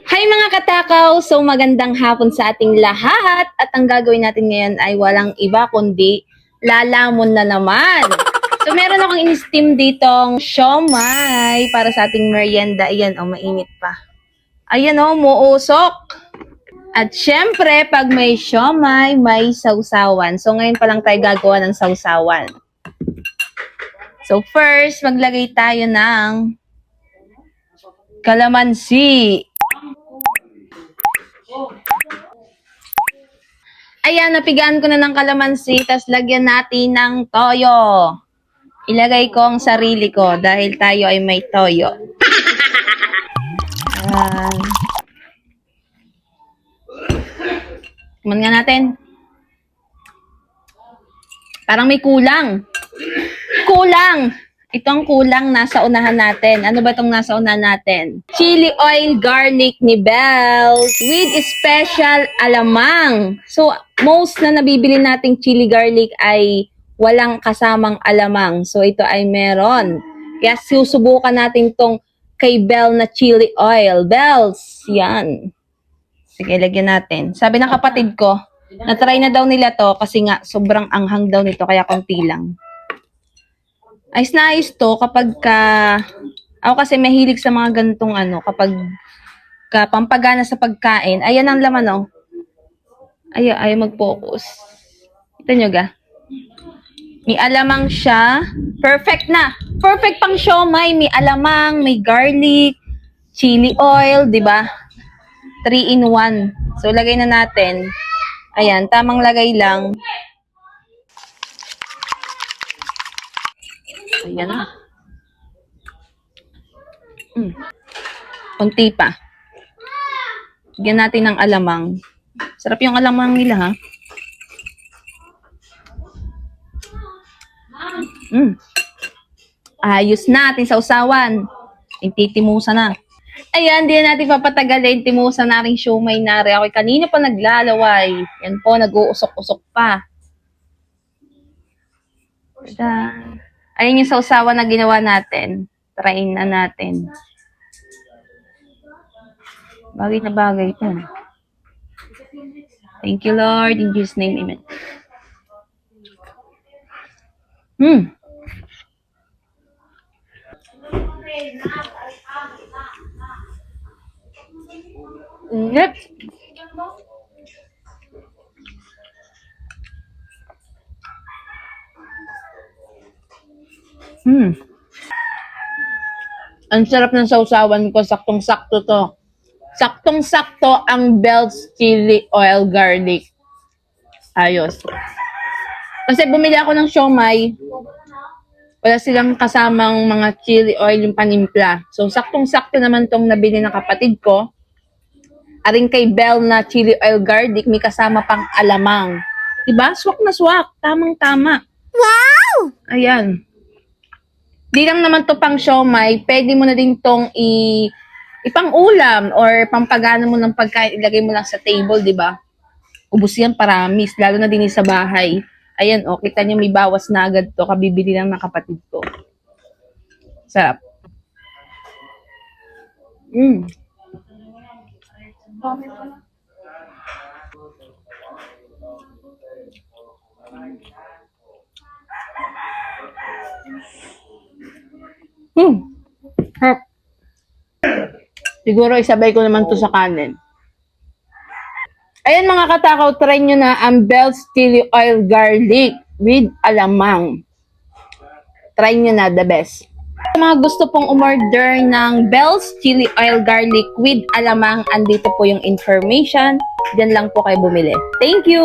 Hi mga katakaw! So magandang hapon sa ating lahat at ang gagawin natin ngayon ay walang iba kundi lalamon na naman. So meron akong in-steam ditong siomai para sa ating merienda. Ayan mainit pa. Ayan muusok. At syempre pag may siomai, may sausawan. So ngayon pa lang tayo gagawa ng sausawan. So first, maglagay tayo ng kalamansi. Ayan, napigaan ko na ng kalamansi, tapos lagyan natin ng toyo. Ilagay ko ang sarili ko dahil tayo ay may toyo. Kuman nga natin. Parang may kulang. Kulang! Ito ang kulang nasa unahan natin. Ano ba itong nasa unahan natin? Chili oil garlic ni Bells with special alamang. So, most na nabibili nating chili garlic ay walang kasamang alamang. So, ito ay meron. Kaya susubukan natin tong kay Bell na chili oil. Bells! Yan. Sige, lagyan natin. Sabi ng kapatid ko, na-try na daw nila to kasi nga sobrang anghang daw nito kaya konti lang. Ayos na ayos to kapag ako kasi mahilig sa mga ganitong kapag pampagana sa pagkain. Ayan ang laman ayaw mag-focus. Ito nyo ga. May alamang siya. Perfect na. Perfect pang siomai. May alamang, may garlic, chili oil, di ba? 3 in 1. So lagay na natin. Ayan, tamang lagay lang. Ayan na. Kunti pa. Bigyan natin ng alamang. Sarap yung alamang nila, ha? Ayos na ating sausawan. Titimusa na. Ayan, di na natin papatagalin. Timusa na rin siomai na rin. Ako kanina pa naglalaway. Yan po, nag-uusok-usok pa. Ayan yung sausawan na ginawa natin. Try na natin. Bagay na bagay ito. Thank you, Lord. In Jesus' name, amen. Yep. Ang sarap ng sausawan ko. Saktong-sakto to. Saktong-sakto ang Bell's chili oil garlic. Ayos. Kasi bumili ako ng siomai. Wala silang kasamang mga chili oil yung panimpla. So, saktong-sakto naman tong nabili ng kapatid ko. Aring kay Bell na chili oil garlic, may kasama pang alamang. Diba? Swak na swak. Tamang-tama. Wow! Ayan. Di lang naman to pang siomai, pwede mo na din tong ipang ulam or pampagana mo ng pagkain, ilagay mo lang sa table, di ba? Ubus yan, paramis, lalo na din sa bahay. Ayan, kita nyo may bawas na agad to, kabibili lang ng kapatid ko. Sarap. Siguro isabay ko naman to sa kanin. Ayan mga katakaw, try nyo na ang Bell's chili oil garlic with alamang. Try nyo na, the best. Sa mga gusto pong umorder ng Bell's chili oil garlic with alamang, andito po yung information. Diyan lang po kayo bumili. Thank you!